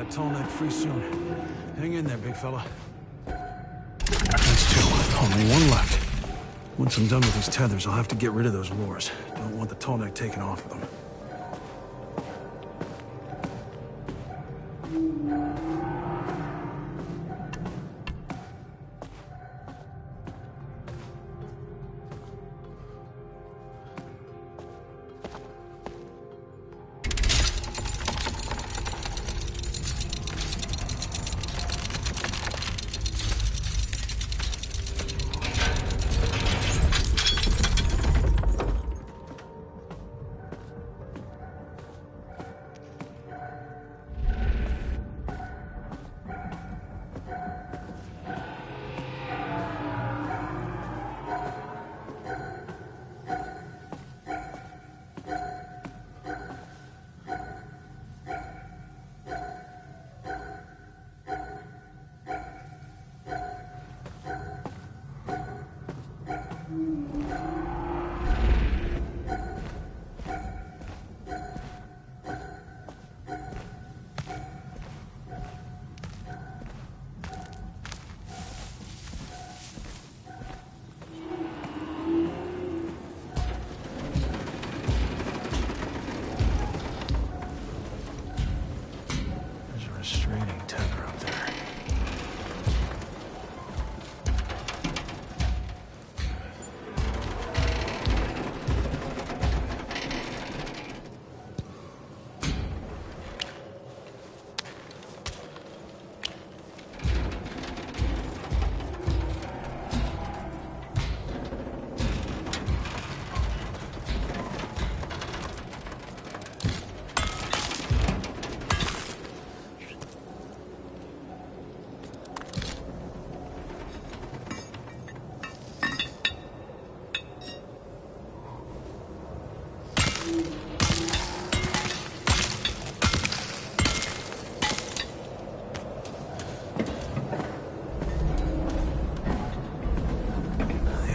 that tall neck free soon. Hang in there, big fella. That's two. Only one left. Once I'm done with these tethers, I'll have to get rid of those lures. Don't want the tall neck taken off of them. Restraining tether up there.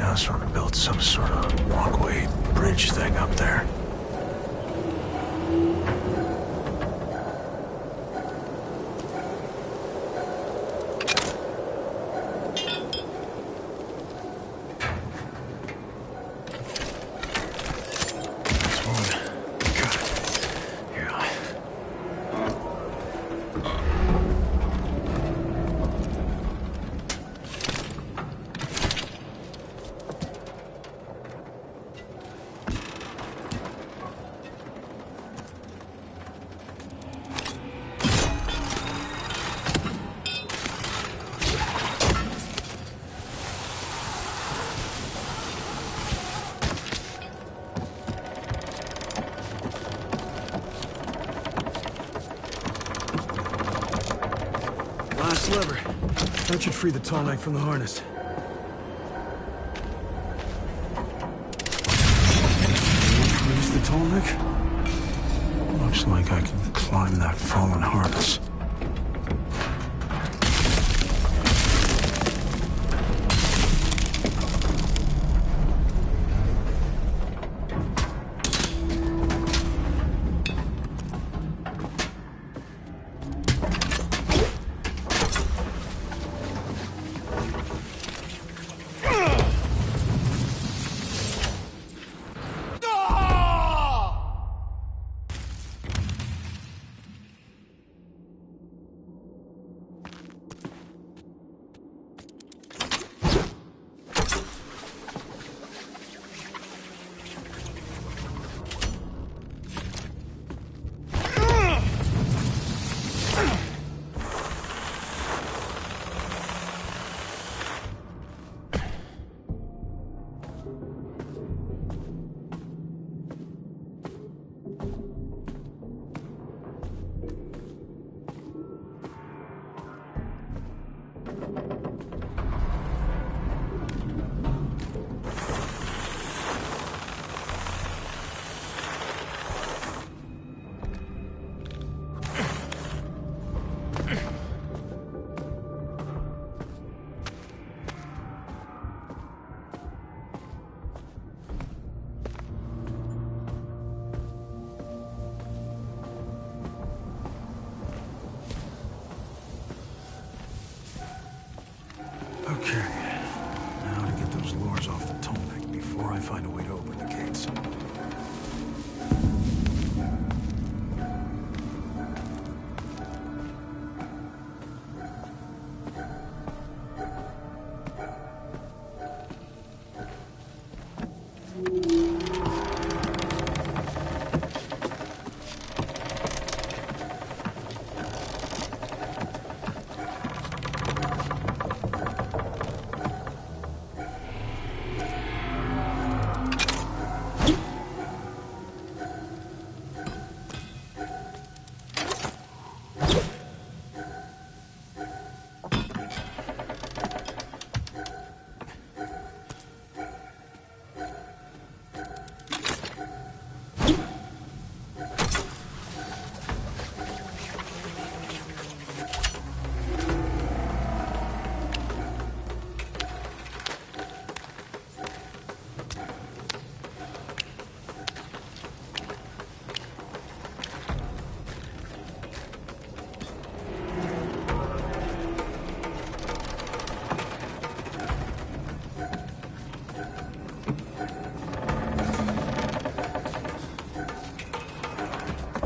Osram built some sort of walkway bridge thing up there. That's one. Got it. Here. Last lever. That should free the tall neck from the harness. Release the tall neck? Looks like I can climb that fallen harness. Okay. Now to get those lures off the Tolmec before I find a way to open the gates.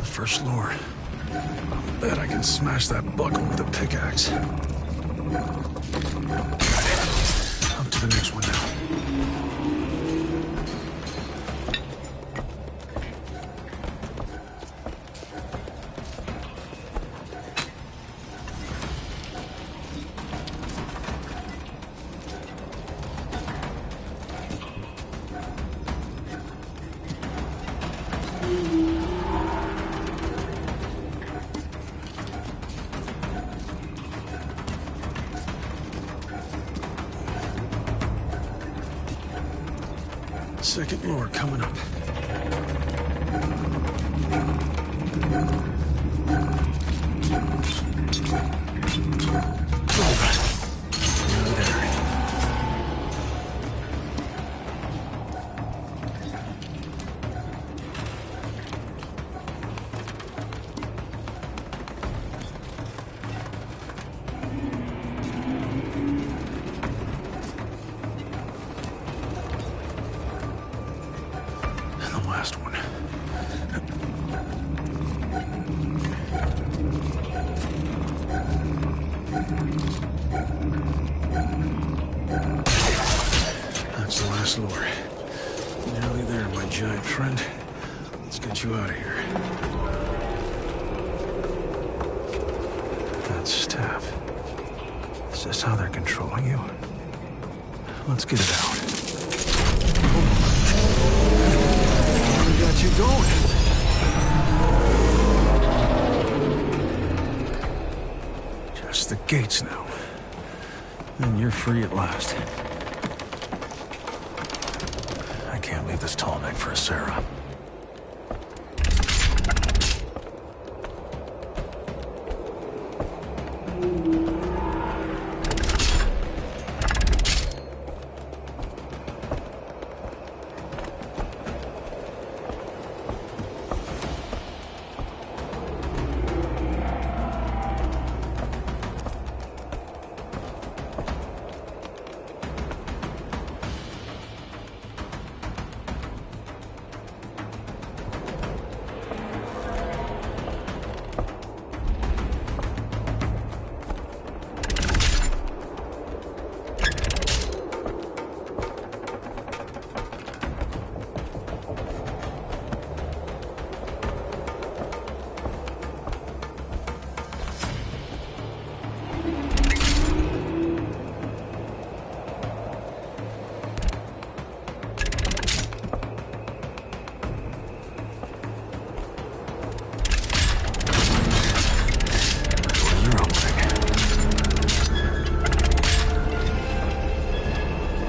First lure. I'll bet I can smash that buckle with a pickaxe. Got it. Up to the next one now. Second lure coming up. Last one. That's the last lure. Nearly there, my giant friend. Let's get you out of here. That staff. Is this how they're controlling you? Let's get it out. Got you going. Just the gates now. And you're free at last. I can't leave this Tolmec for a Sarah.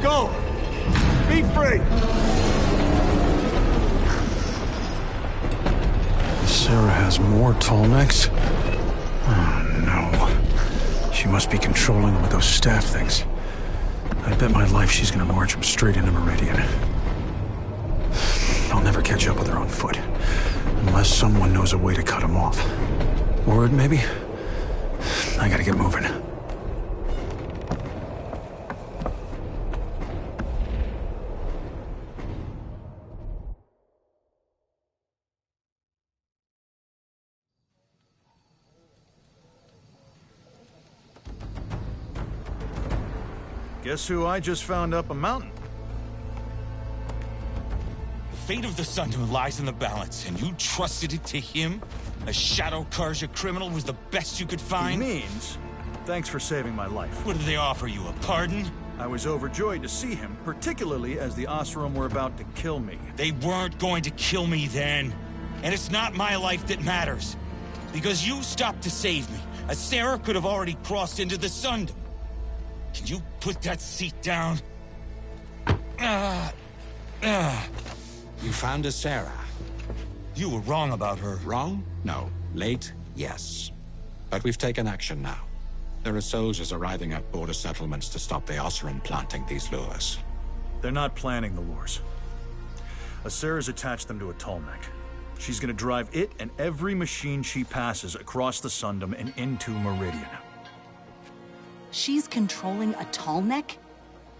Go! Be free! Sarah has more Tolmecs? Oh, no. She must be controlling them with those staff things. I bet my life she's gonna march them straight into Meridian. I'll never catch up with her on foot. Unless someone knows a way to cut them off. Word, maybe? I gotta get moving. Guess who I just found up a mountain? The fate of the Sundom lies in the balance, and you trusted it to him? A Shadow Karja criminal was the best you could He find? means, thanks for saving my life. What did they offer you, a pardon? I was overjoyed to see him, particularly as the Oseram were about to kill me. They weren't going to kill me then. And it's not my life that matters. Because you stopped to save me. Asera could have already crossed into the Sundom. Can you put that seat down? You found Asera. You were wrong about her. Wrong? No. Late? Yes. But we've taken action now. There are soldiers arriving at border settlements to stop the Oseram planting these lures. They're not planning the lures. Asera's attached them to a Tallneck. She's gonna drive it and every machine she passes across the Sundom and into Meridian. She's controlling a Tallneck?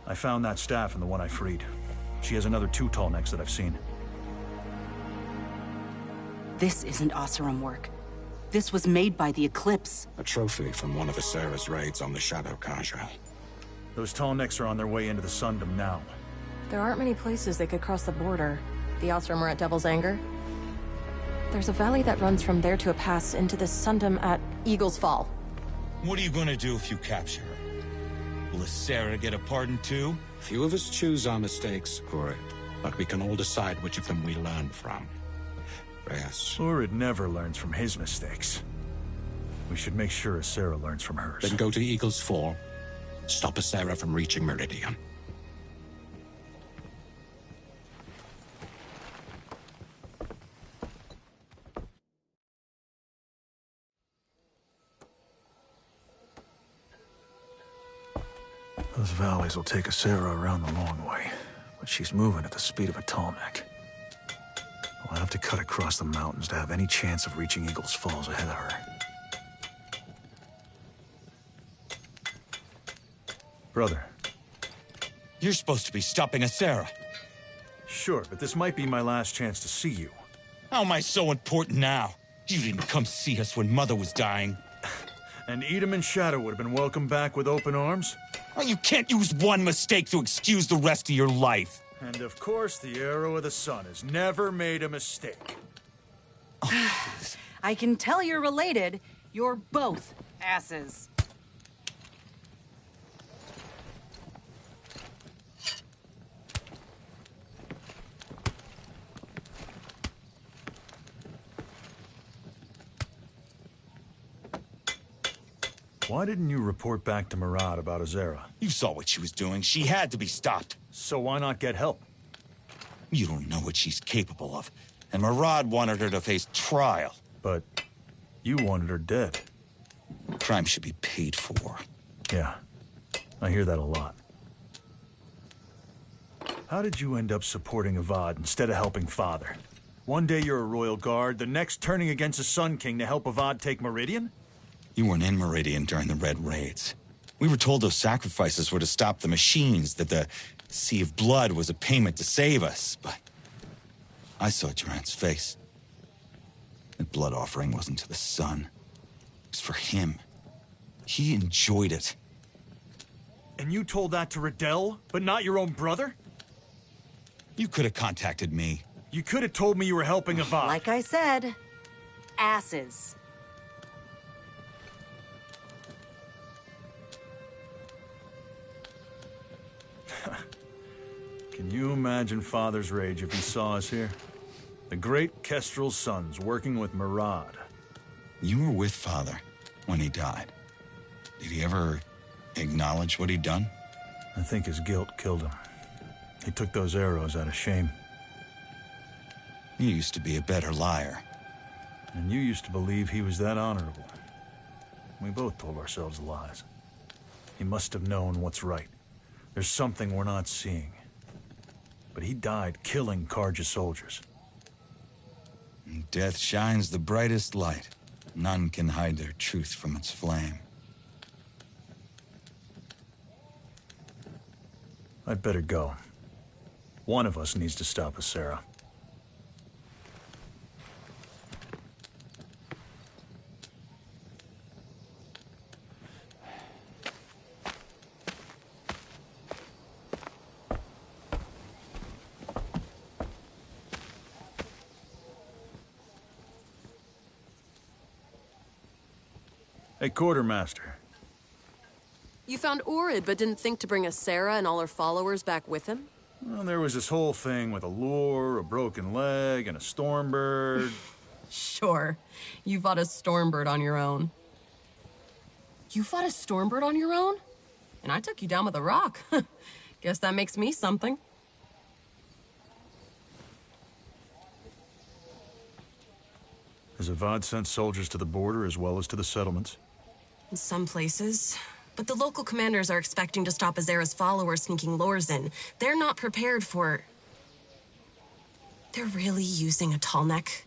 I found that staff in the one I freed. She has another 2 Tallnecks that I've seen. This isn't Oseram work. This was made by the Eclipse. A trophy from one of Asera's raids on the Shadow Karja. Those Tallnecks are on their way into the Sundom now. There aren't many places they could cross the border. The Oseram are at Devil's Anger. There's a valley that runs from there to a pass into the Sundom at Eagle's Fall. What are you gonna do if you capture her? Will Asera get a pardon too? Few of us choose our mistakes, Urid, but we can all decide which of them we learn from. Yes. Urid never learns from his mistakes. We should make sure Asera learns from hers. Then go to Eagle's Fall. Stop Asera from reaching Meridian. Those valleys will take Asera around the long way, but she's moving at the speed of a Tallneck. We'll have to cut across the mountains to have any chance of reaching Eagle's Falls ahead of her. Brother. You're supposed to be stopping Asera. Sure, but this might be my last chance to see you. How am I so important now? You didn't come see us when Mother was dying. And Edom and Shadow would have been welcomed back with open arms? Well, you can't use one mistake to excuse the rest of your life. And of course, the Arrow of the Sun has never made a mistake. I can tell you're related. You're both asses. Why didn't you report back to Murad about Asera? You saw what she was doing. She had to be stopped. So why not get help? You don't know what she's capable of. And Murad wanted her to face trial. But you wanted her dead. Crime should be paid for. Yeah, I hear that a lot. How did you end up supporting Avad instead of helping Father? One day you're a royal guard, the next turning against the Sun King to help Avad take Meridian? You weren't in Meridian during the Red Raids. We were told those sacrifices were to stop the machines, that the Sea of Blood was a payment to save us, but I saw Durant's face. That blood offering wasn't to the sun. It was for him. He enjoyed it. And you told that to Riddell, but not your own brother? You could have contacted me. You could have told me you were helping Avad. Like I said, asses. Can you imagine Father's rage if he saw us here? The great Kestrel's sons working with Murad. You were with Father when he died. Did he ever acknowledge what he'd done? I think his guilt killed him. He took those arrows out of shame. You used to be a better liar. And you used to believe he was that honorable. We both told ourselves lies. He must have known what's right. There's something we're not seeing. But he died killing Karja soldiers. Death shines the brightest light. None can hide their truth from its flame. I'd better go. One of us needs to stop Asera. Hey, Quartermaster. You found Urid, but didn't think to bring us Sarah and all her followers back with him? Well, there was this whole thing with a lure, a broken leg, and a Stormbird. Sure. You fought a Stormbird on your own. You fought a Stormbird on your own? And I took you down with a rock. Guess that makes me something. Has Avad sent soldiers to the border as well as to the settlements? In some places. But the local commanders are expecting to stop Azera's followers sneaking lures in. They're not prepared for... They're really using a tall neck.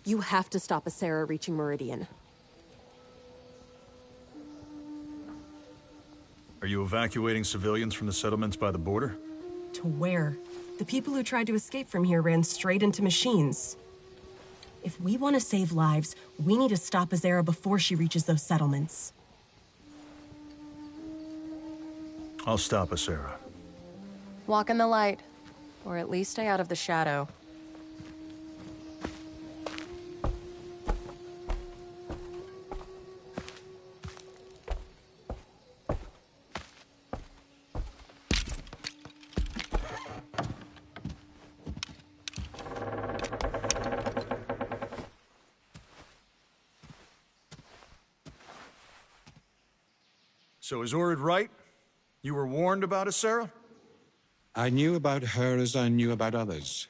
You have to stop Azera reaching Meridian. Are you evacuating civilians from the settlements by the border? To where? The people who tried to escape from here ran straight into machines. If we want to save lives, we need to stop Azera before she reaches those settlements. I'll stop us, Sarah. Walk in the light. Or at least stay out of the shadow. So is Urid right? You were warned about us, Sarah? I knew about her as I knew about others.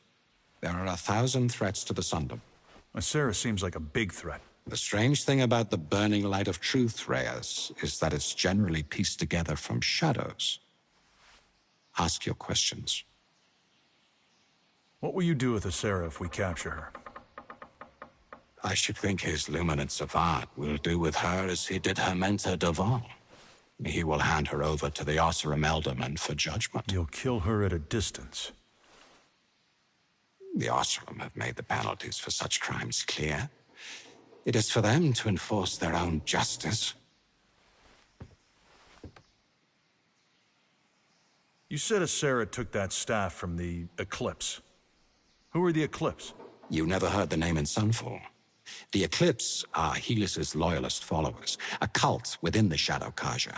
There are 1,000 threats to the Sundom. Sarah seems like a big threat. The strange thing about the burning light of truth, Reyes, is that it's generally pieced together from shadows. Ask your questions. What will you do with Sarah if we capture her? I should think His Luminance Avad will do with her as he did her mentor Devon. He will hand her over to the Oseram Elderman for judgment. You'll kill her at a distance. The Oseram have made the penalties for such crimes clear. It is for them to enforce their own justice. You said Sarah took that staff from the Eclipse. Who are the Eclipse? You never heard the name in Sunfall. The Eclipse are Helis's loyalist followers, a cult within the Shadow Kaja.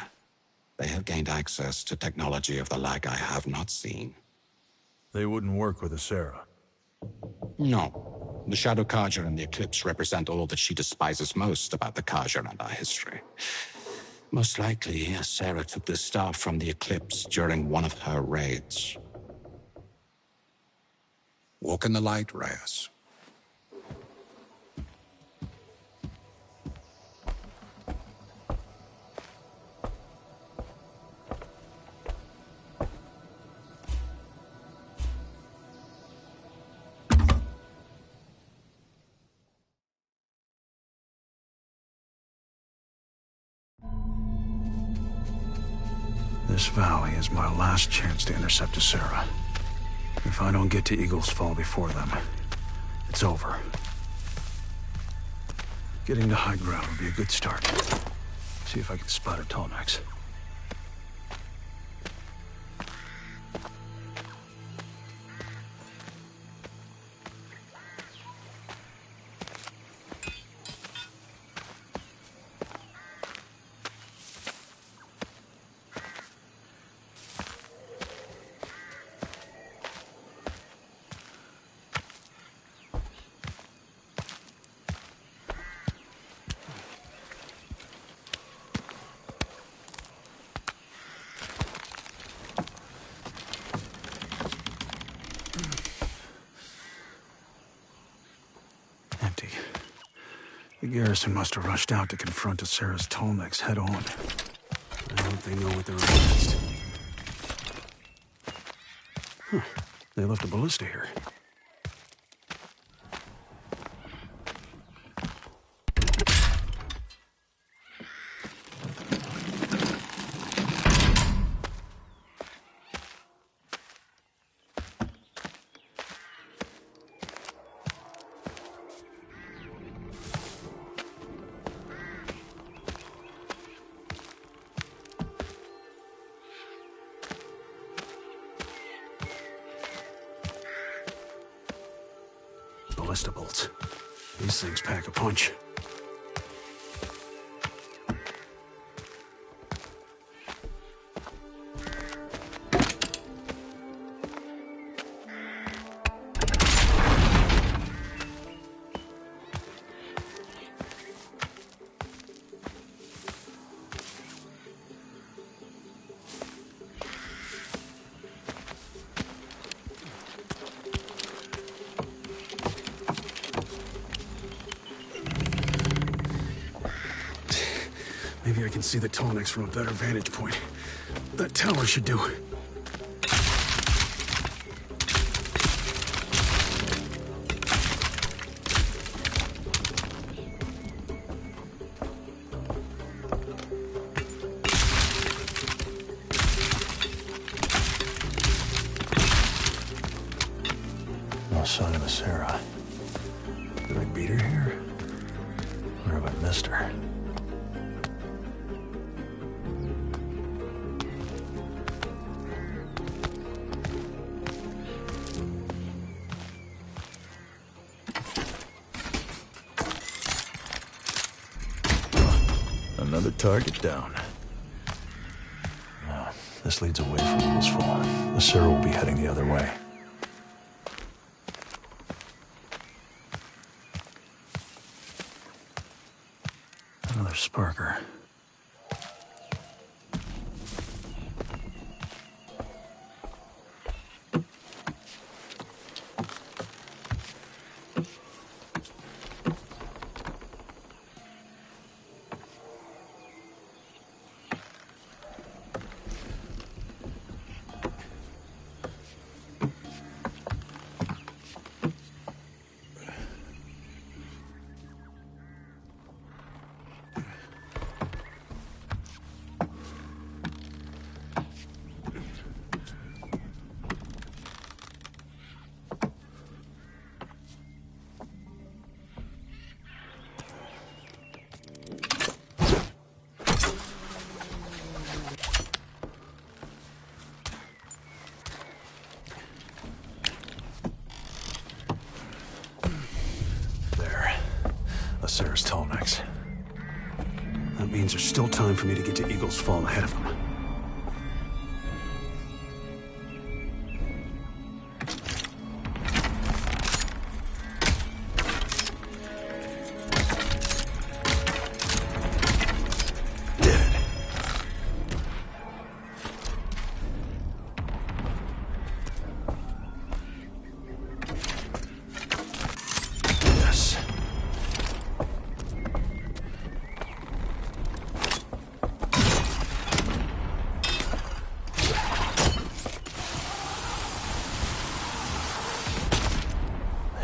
They have gained access to technology of the like I have not seen. They wouldn't work with Sarah. No. The Shadow Kaja and the Eclipse represent all that she despises most about the Kaja and our history. Most likely, Sarah took the staff from the Eclipse during one of her raids. Walk in the light, Reyes. This valley is my last chance to intercept Sarah. If I don't get to Eagle's Fall before them, it's over. Getting to high ground would be a good start. See if I can spot her tall necks. Empty. The garrison must have rushed out to confront Sarah's Tallnecks head on. I hope they know what they're up against. They left a ballista here. Ballista bolts. These things pack a punch. can see the Tallnecks from a better vantage point. That tower should do. No sign of a Sarah. Did I beat her here? Or have I missed her? Another target down. This leads away from Eagles Fall. The Sarah will be heading the other way. Another Sparker. Sarah's Tallnecks. That means there's still time for me to get to Eagles Fall ahead of them.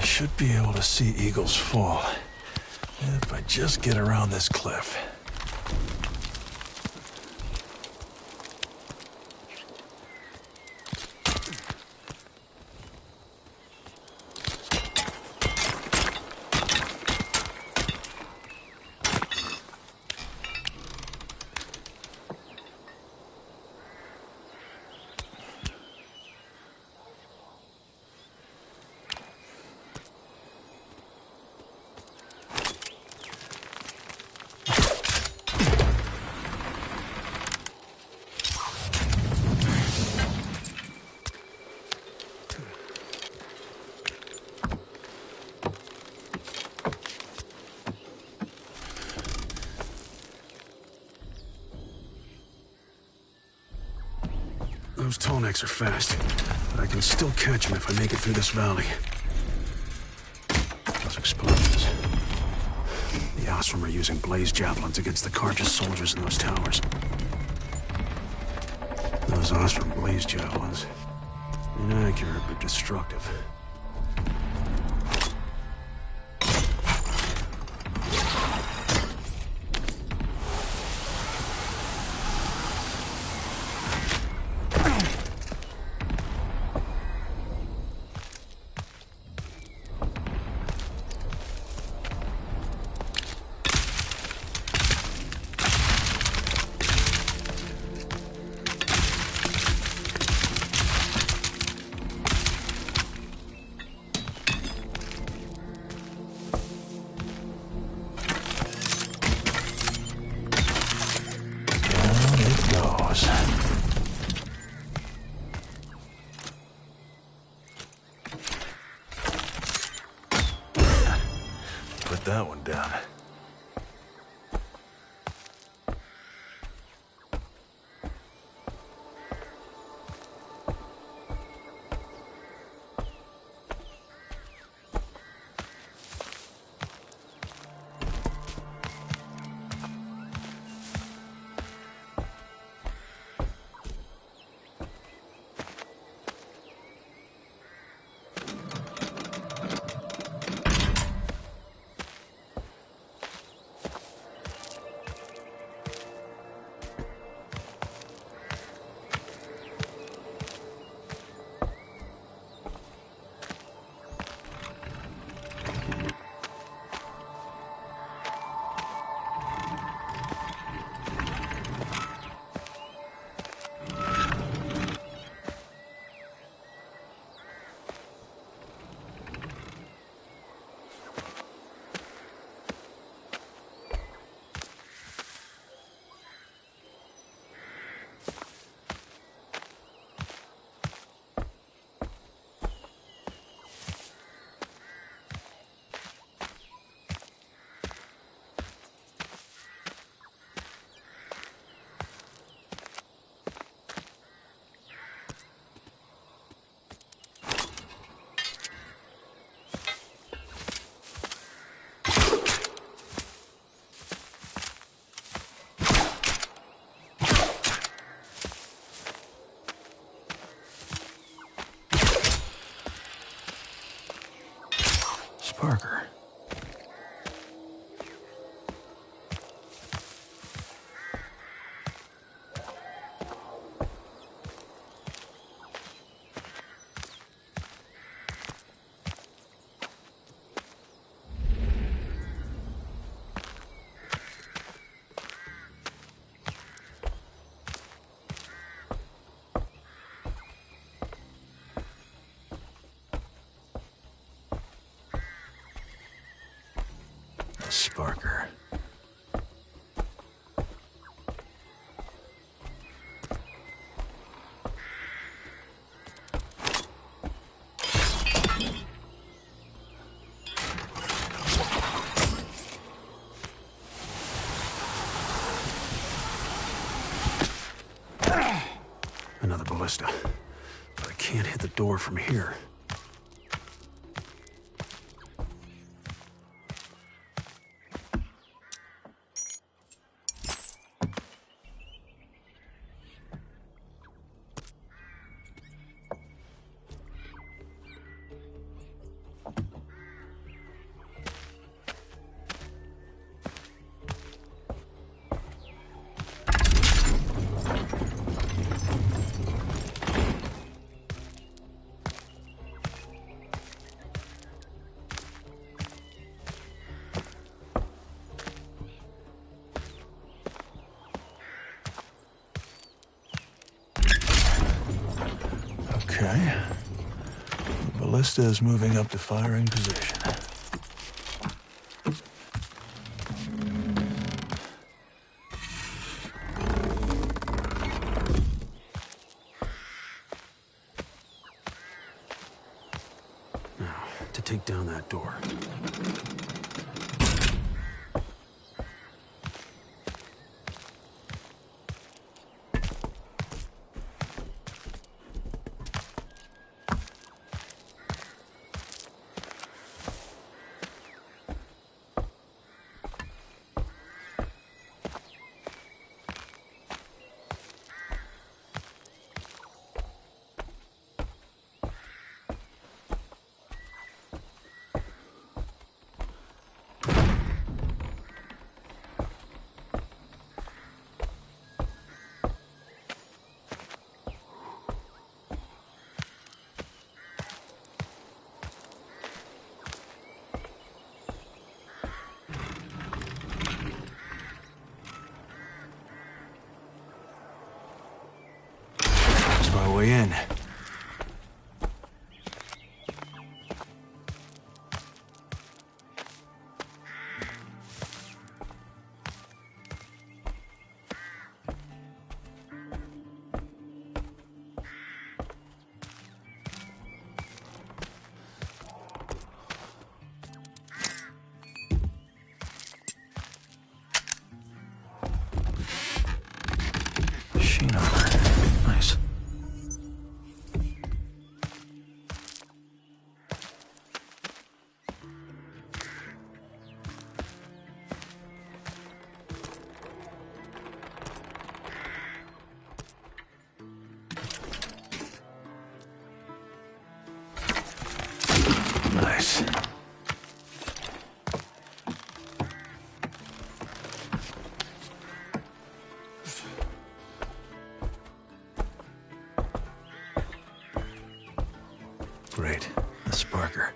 Should be able to see Eagles Fall if I just get around this cliff. Those Tallnecks are fast, but I can still catch them if I make it through this valley. Those explosions. The Osram are using blaze javelins against the Carja soldiers in those towers. Those Osram blaze javelins. Inaccurate, but destructive. Put that one down. Parker. Sparker. Another ballista. But I can't hit the door from here. Okay. The ballista is moving up to firing position. Now, to take down that door. My way in. Machine over. Nice. Nice. Great. The Sparker.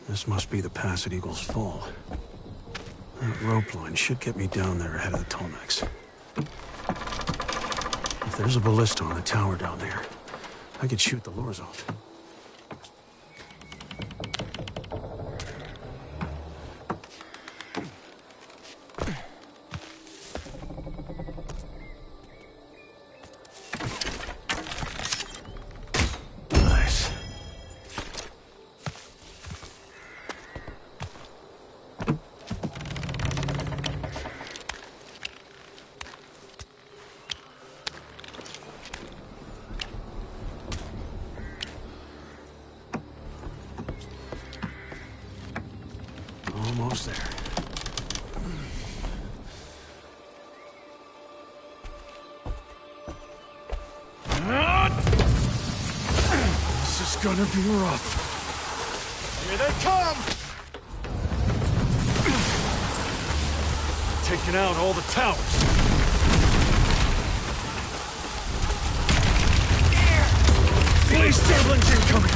This must be the pass at Eagle's Fall. That rope line should get me down there ahead of the Tolmecs. If there's a ballista on a tower down there, I could shoot the lures off. Almost there. This is gonna be rough. Here they come! Taking out all the towers. Blaze javelins incoming!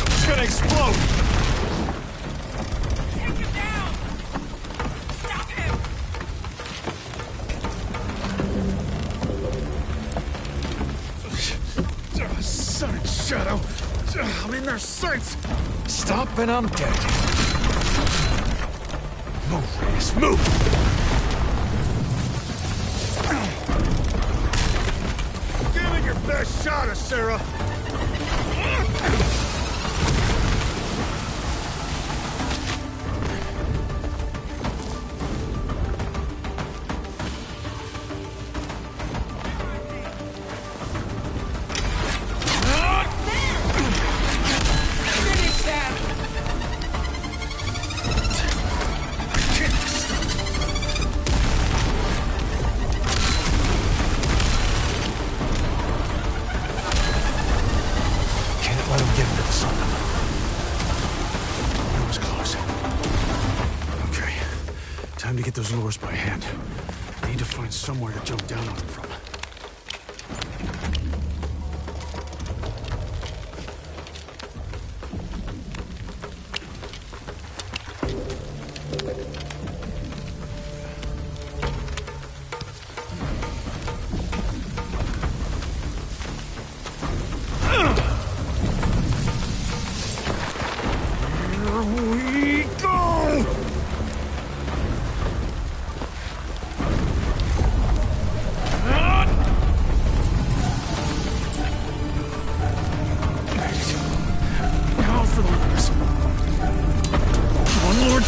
It's gonna explode! Take him down! Stop him! Sonic Shadow! I'm in their sights! Stop and I'm dead. Move, Reyes, move! Give it your best shot, Sarah! Time to get those lures by hand. I need to find somewhere to jump down on them from.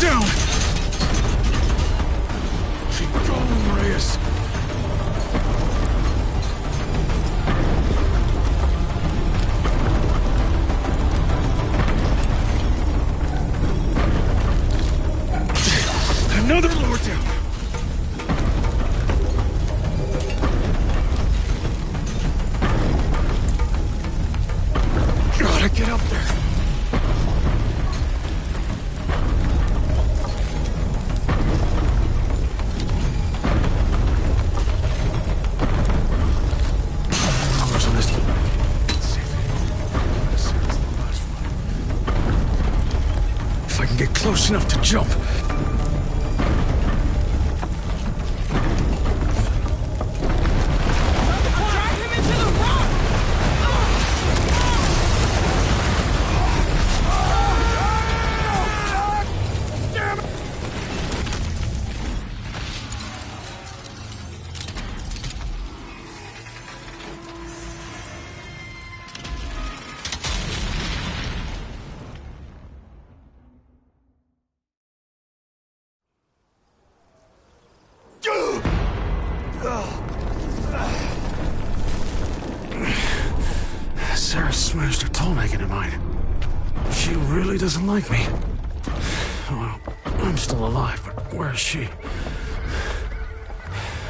Down! Keep going, Reyes! Another lure down! Gotta get up there! Close enough to jump. Drive him into the rock! Damn it! Sarah smashed her tallneck into mine. She really doesn't like me. Well, I'm still alive, but where is she?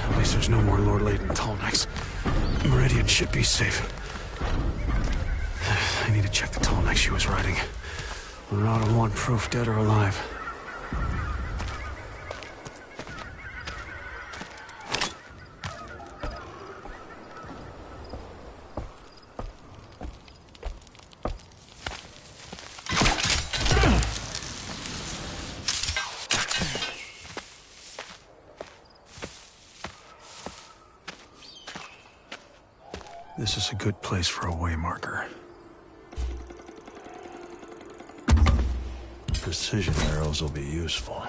At least there's no more Lord-laden tallnecks. Meridian should be safe. I need to check the tallneck she was riding. We're out of one proof, dead or alive. This is a good place for a waymarker. Precision arrows will be useful.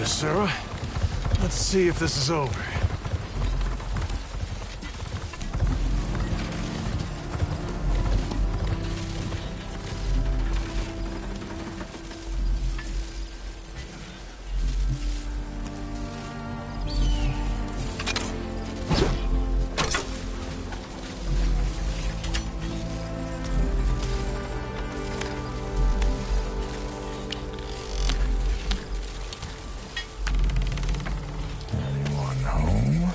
Sarah. Let's see if this is over. Anyone home?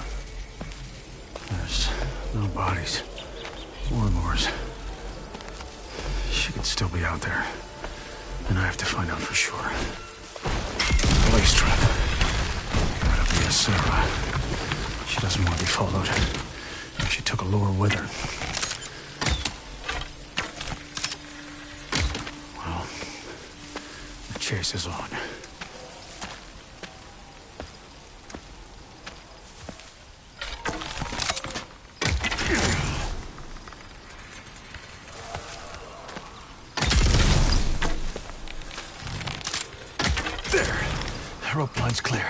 There's no bodies. Or lures. She could still be out there. And I have to find out for sure. Blaze trap. Gotta be a Sarah. She doesn't want to be followed. She took a lure with her. Well, the chase is on. There. The rope line's clear.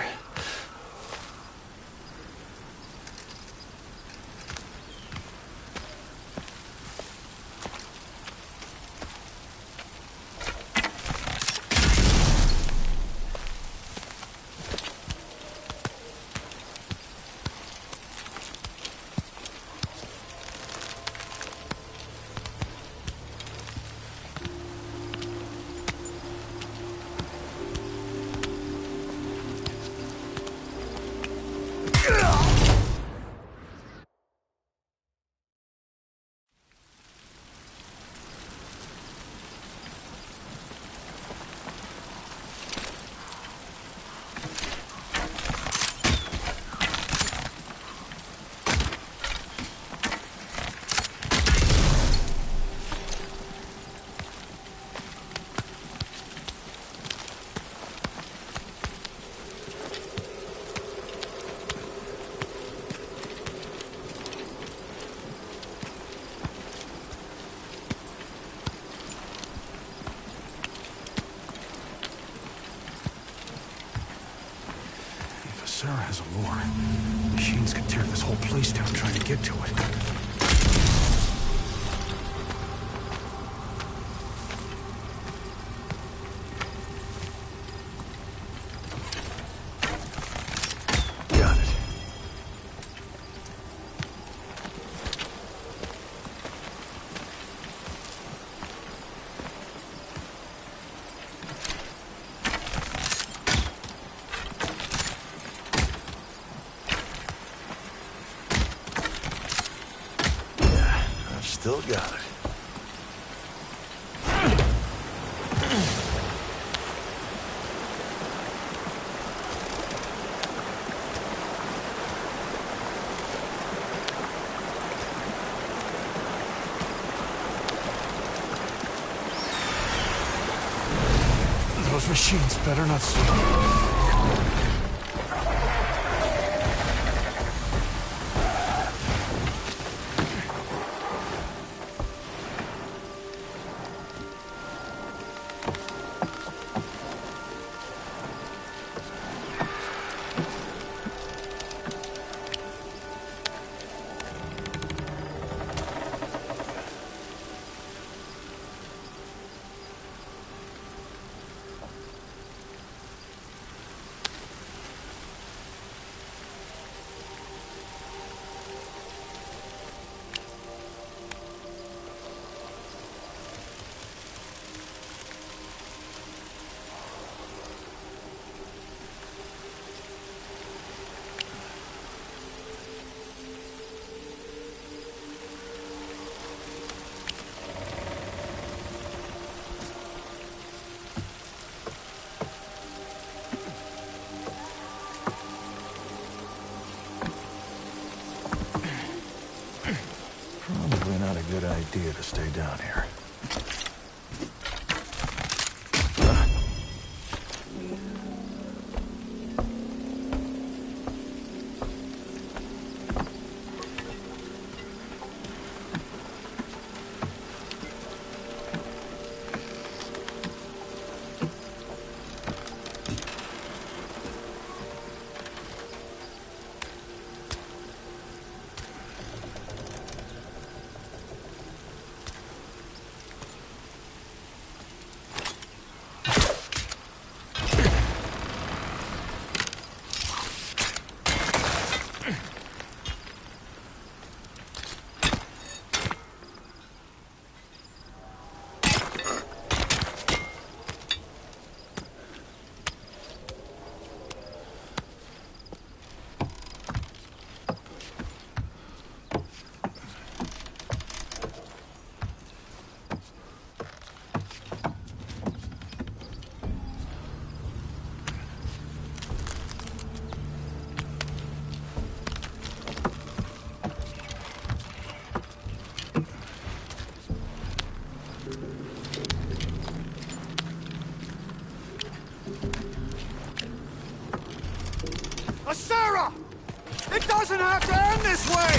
Sarah has a lure. Machines could tear this whole place down trying to get to it. Got it. Still got it. Those machines better not see. Probably not a good idea to stay down here. have to end this way!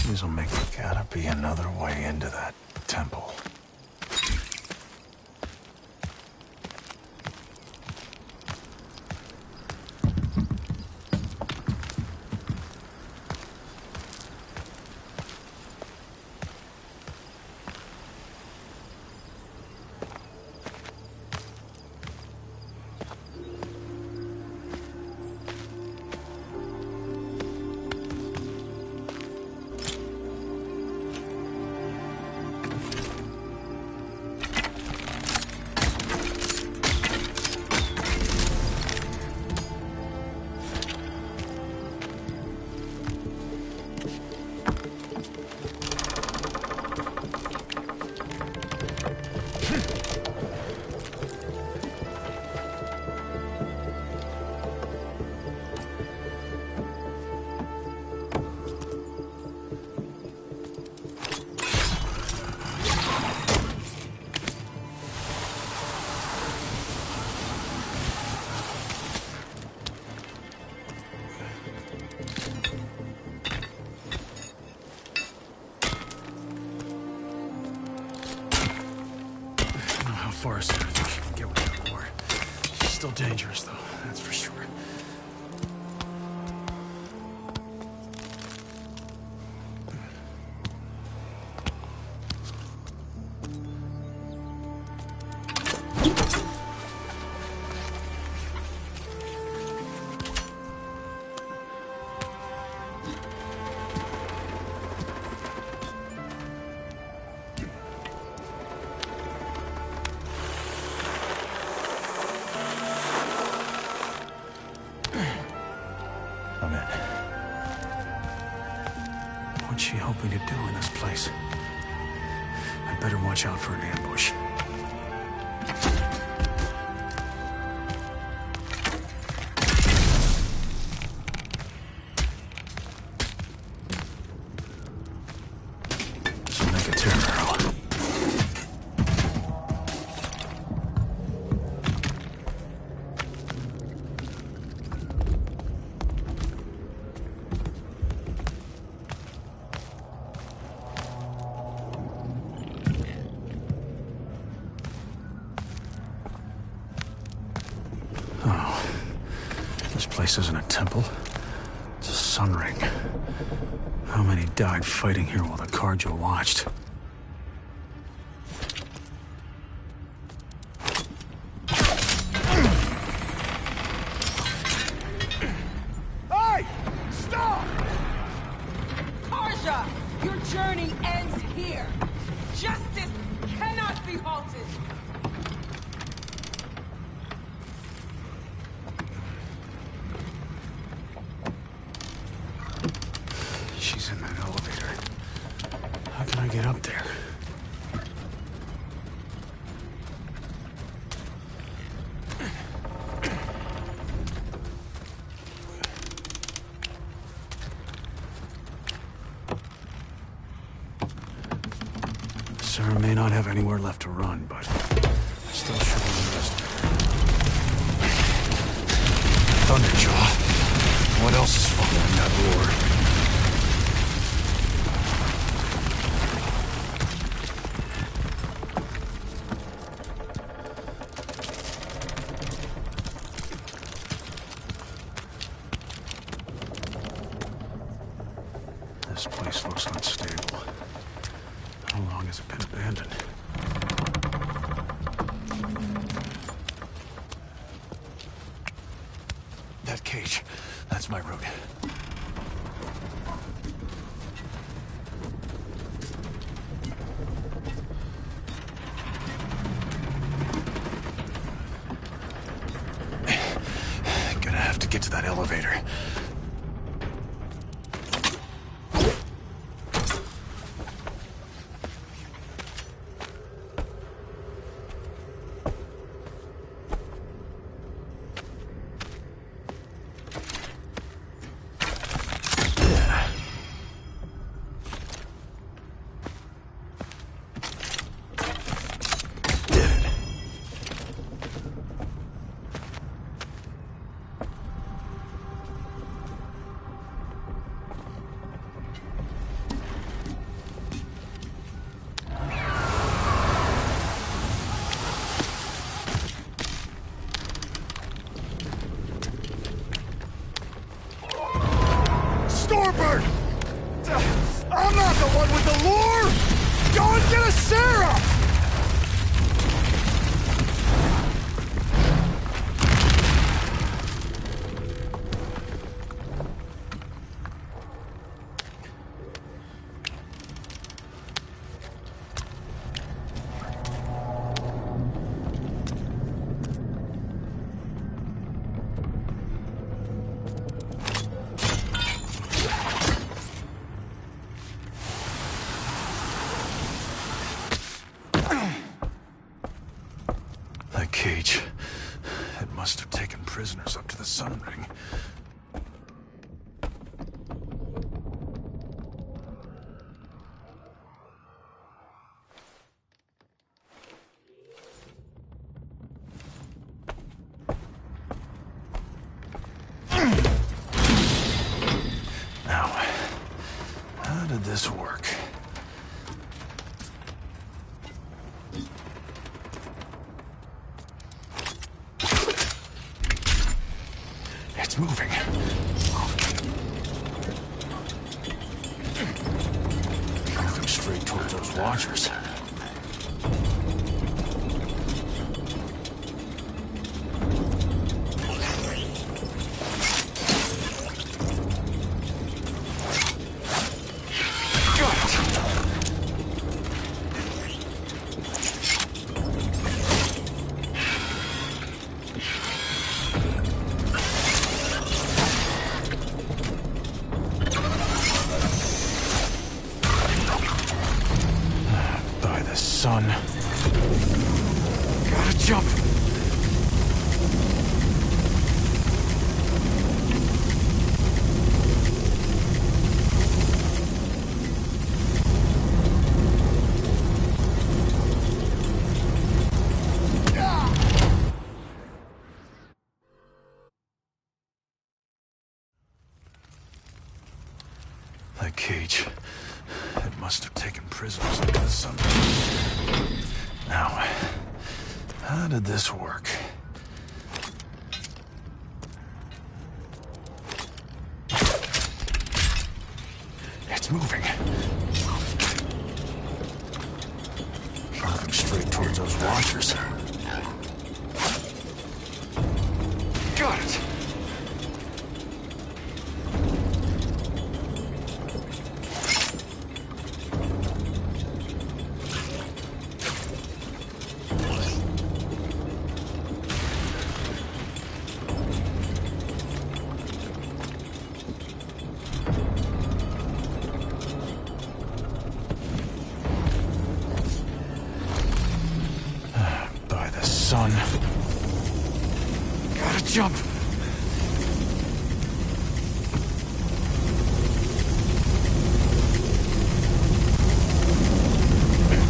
This'll make it. Gotta be another way into that temple. Far as I think she can get without war. She's still dangerous, though, that's for sure. I'm in. What's she hoping to do in this place? I'd better watch out for an ambush. She'll make a tear arrow. This place isn't a temple. It's a sun ring. How many died fighting here while the Carja watched? Hey! Stop! Karja, your journey ends here. Justice cannot be halted. She's in that elevator. How can I get up there? Sarah may not have anywhere left to run, but I still should invest. Thunderjaw. What else is following that roar? This place looks unstable. How long has it been abandoned? That cage. That's my route. Gonna have to get to that elevator. That cage. It must have taken prisoners up to the Sun Ring. Now, how did this work? It's moving. Moving straight towards those watchers. Son. Gotta jump. That cage. It must have taken prisoners into the Sun. Now, how did this work? It's moving. Moving straight towards those watchers. Got it! Son. Gotta jump.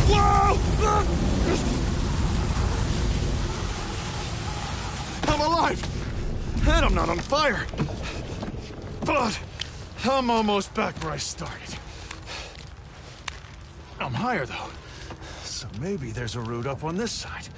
Whoa! I'm alive! And I'm not on fire! But I'm almost back where I started. I'm higher, though. So maybe there's a route up on this side.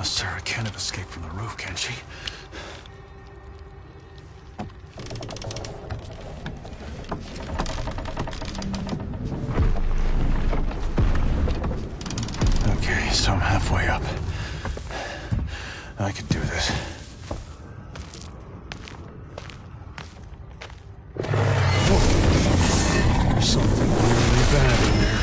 Sarah can't have escaped from the roof, can she? Okay, so I'm halfway up. I can do this. Whoa. There's something really bad in there.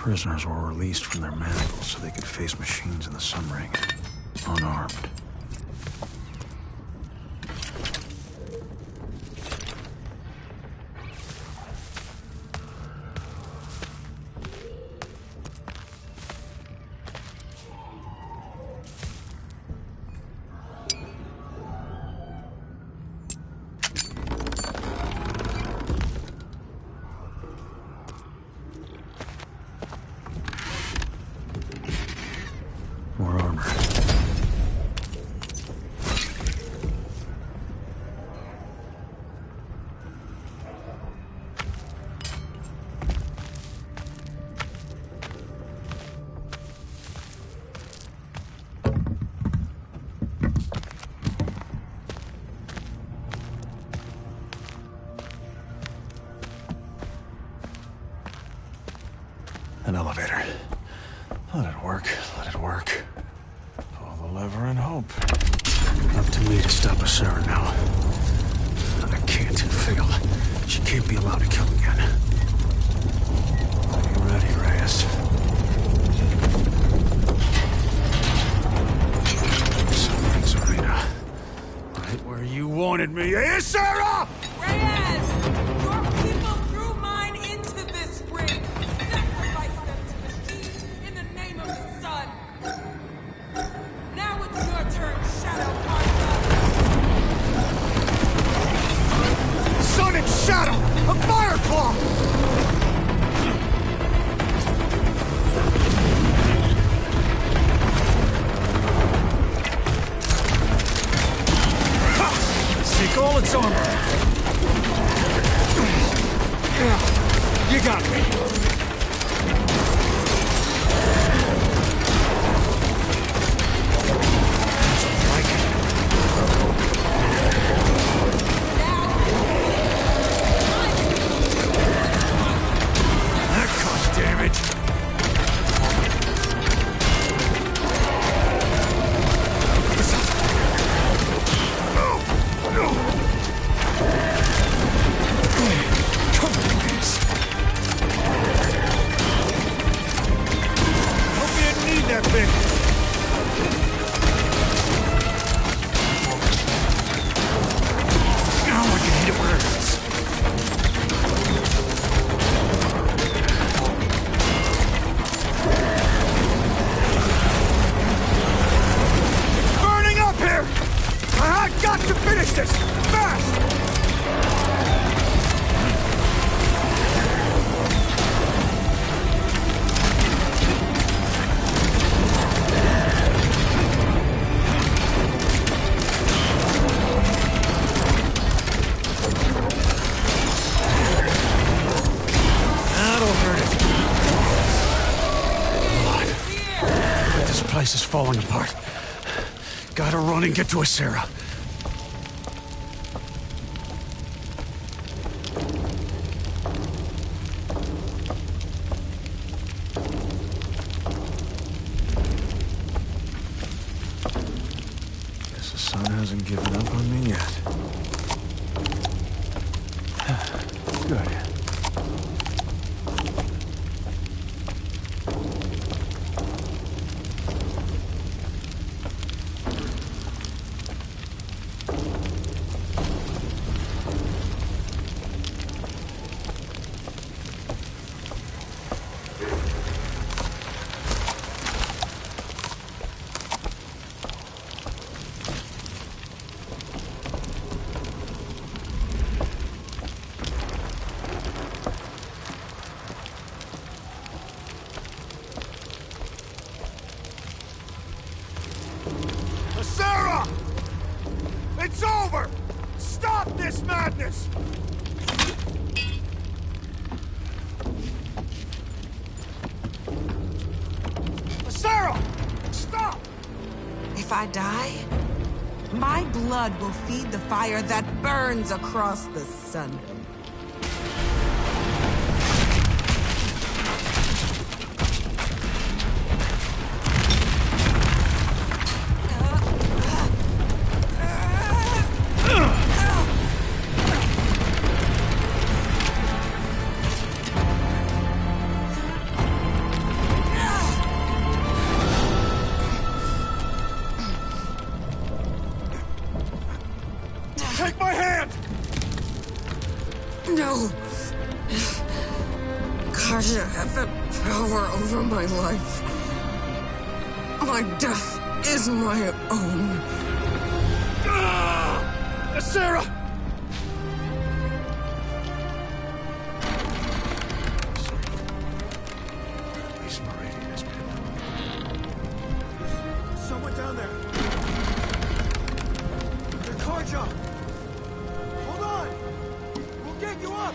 Prisoners were released from their manacles so they could face machines in the Sun Ring, unarmed. More armor. An elevator. Let it work. Let it work. Pull the lever and hope. Up to me to stop Asera now. I can't fail. She can't be allowed to kill again. Are you ready, Reyes? Something's arena. Right where you wanted me, Asera! Reyes! Your people threw mine into this ring! Sacrifice them to machines in the name of the sun! Now it's your turn, Shadow Carter! Sun and Shadow! A Fireclaw! Seek all its armor! You got me! Like it. That caused damage. Hope you didn't need that thing. Now I can hit it where it hurts. Burning up here! I've got to finish this! Fast! That'll hurt it. God. This place is falling apart. Gotta run and get to Asera. Guess the sun hasn't given up on me yet. Good. Asera! It's over! Stop this madness! Asera! Stop! If I die, my blood will feed the fire that burns across the sun. Kaja had that power over my life. My death is my own. Sarah! At least Meridian has been. Someone down there. They're Karja. Hold on. We'll get you up.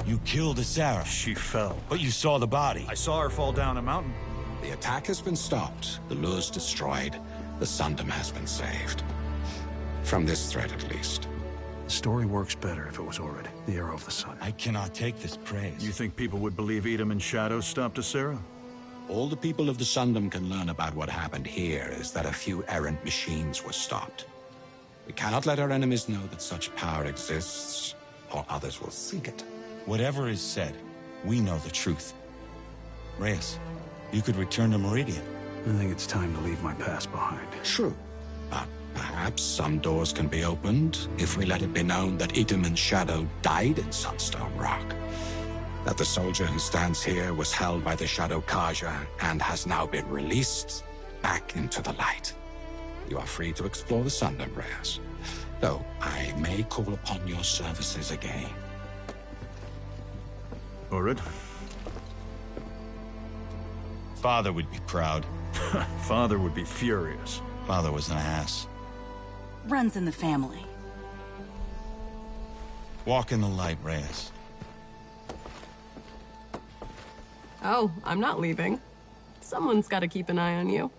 You killed Asara, She fell. but you saw the body. I saw her fall down a mountain. The attack has been stopped, the lures destroyed, the Sundom has been saved. From this threat, at least. The story works better if it was Orid, the Arrow of the Sun. I cannot take this praise. You think people would believe Edom and Shadow stopped Asara? All the people of the Sundom can learn about what happened here is that a few errant machines were stopped. We cannot let our enemies know that such power exists, or others will seek it. Whatever is said, we know the truth. Reyes, you could return to Meridian. I think it's time to leave my past behind. True. But perhaps some doors can be opened if we let it be known that Edom and Shadow died in Sunstone Rock. That the soldier who stands here was held by the Shadow Kaja and has now been released back into the light. You are free to explore the Sundom, Reyes. Though I may call upon your services again. Orid? Father would be proud. Father would be furious. Father was an ass. Runs in the family. Walk in the light, Reyes. Oh, I'm not leaving. Someone's got to keep an eye on you.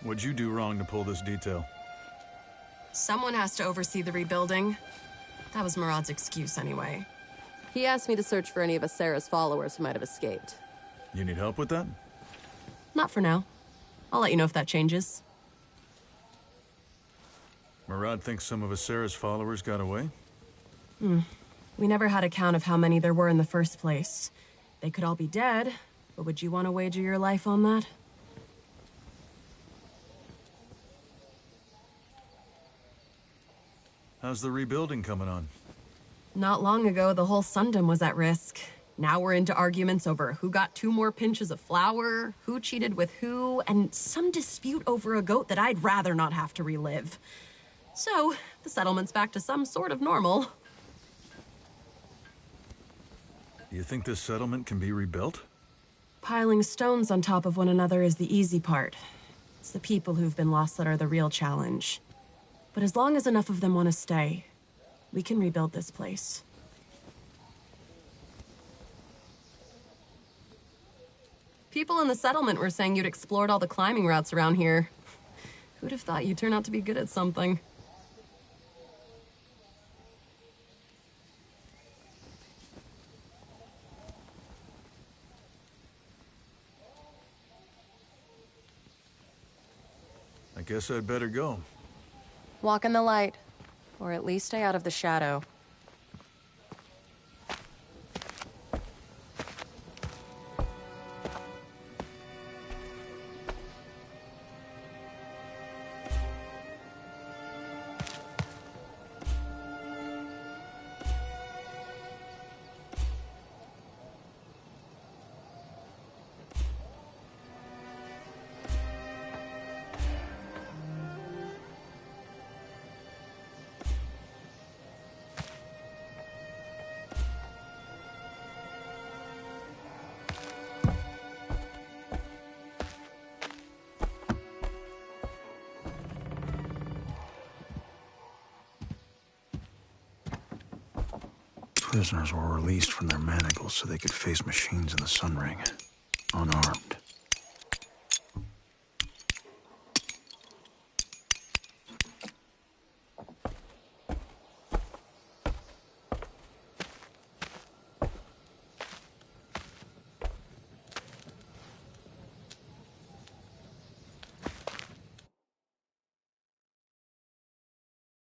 What'd you do wrong to pull this detail? Someone has to oversee the rebuilding. That was Murad's excuse anyway. He asked me to search for any of Asara's followers who might have escaped. You need help with that? Not for now. I'll let you know if that changes. Murad thinks some of Asara's followers got away? We never had a count of how many there were in the first place. They could all be dead, but would you want to wager your life on that? How's the rebuilding coming on? Not long ago, the whole Sundom was at risk. Now we're into arguments over who got 2 more pinches of flour, who cheated with who, and some dispute over a goat that I'd rather not have to relive. So, the settlement's back to some sort of normal. You think this settlement can be rebuilt? Piling stones on top of one another is the easy part. It's the people who've been lost that are the real challenge. But as long as enough of them want to stay, we can rebuild this place. People in the settlement were saying you'd explored all the climbing routes around here. Who'd have thought you'd turn out to be good at something? I guess I'd better go. Walk in the light, or at least stay out of the shadow. Prisoners were released from their manacles so they could face machines in the Sun Ring, unarmed.